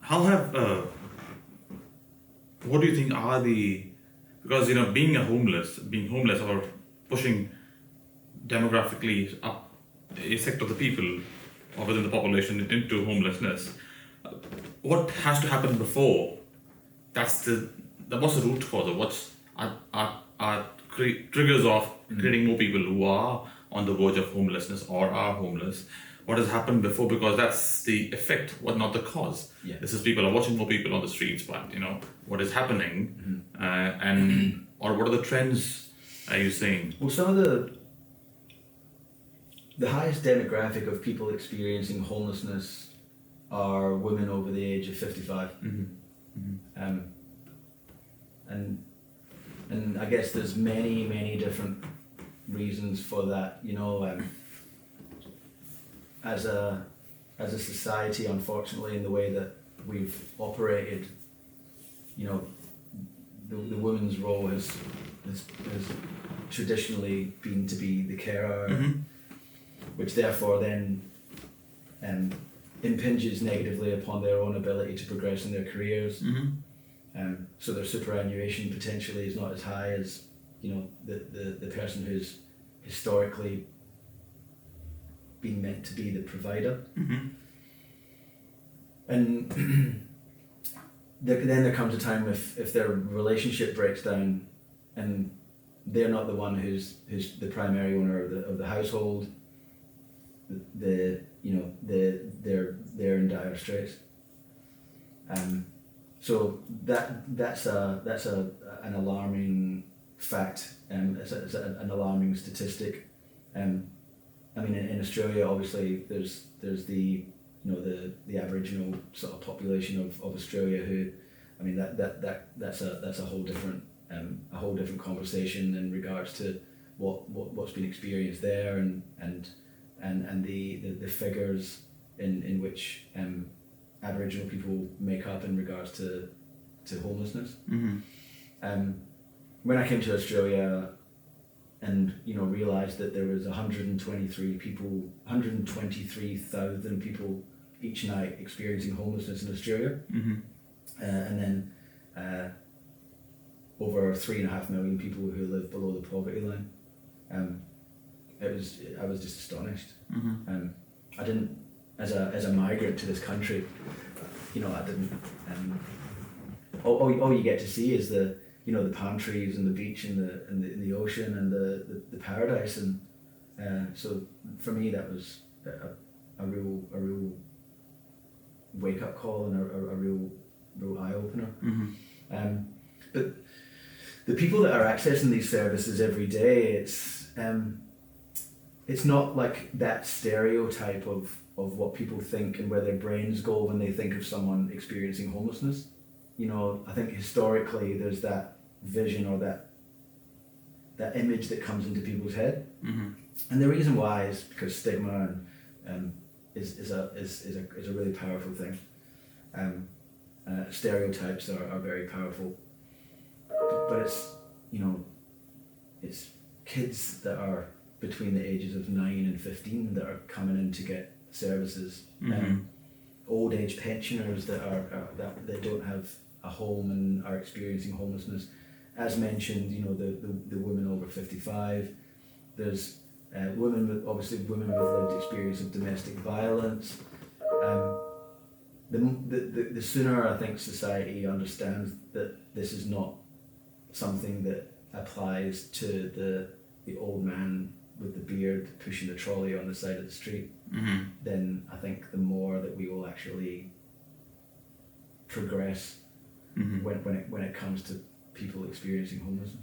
how have what do you think are the, because being homeless or pushing demographically up a sector of the people or within the population into homelessness, what has to happen before? What's the root cause, or what's are triggers of creating more people who are on the verge of homelessness or are homeless? What has happened before? Because that's the effect, not the cause. Yeah. This is people are watching more people on the streets, but what is happening, and or what are the trends? Are you saying? Well, some of the highest demographic of people experiencing homelessness are women over the age of 55. And I guess there's many different reasons for that. As a society, unfortunately, in the way that we've operated, the woman's role has traditionally been to be the carer, which therefore then impinges negatively upon their own ability to progress in their careers. So their superannuation potentially is not as high as the person who's historically been meant to be the provider. And then there comes a time if their relationship breaks down and they're not the one who's the primary owner of the household, they're in dire straits. So that's an alarming fact, it's an alarming statistic. I mean, in Australia, obviously, there's the Aboriginal sort of population of Australia who, I mean, that's a whole different conversation in regards to what's been experienced there and the figures in which Aboriginal people make up in regards to homelessness. When I came to Australia and realised that there was 123,000 people each night experiencing homelessness in Australia, and then over 3.5 million people who live below the poverty line, I was just astonished. I didn't, as a migrant to this country, I didn't. All you get to see is the palm trees and the beach and the ocean and the paradise, and so for me that was a real wake up call and a real eye opener. But the people that are accessing these services every day, it's not like that stereotype of what people think and where their brains go when they think of someone experiencing homelessness. I think historically there's that vision or that image that comes into people's head, and the reason why is because stigma is a really powerful thing. Stereotypes are very powerful, but it's kids that are between the ages of 9 and 15 that are coming in to get services. Old age pensioners that don't have a home and are experiencing homelessness. As mentioned, the women over 55. There's women with lived experience of domestic violence. The sooner I think society understands that this is not something that applies to the old man with the beard pushing the trolley on the side of the street, then I think the more that we will actually progress when it comes to people experiencing homelessness.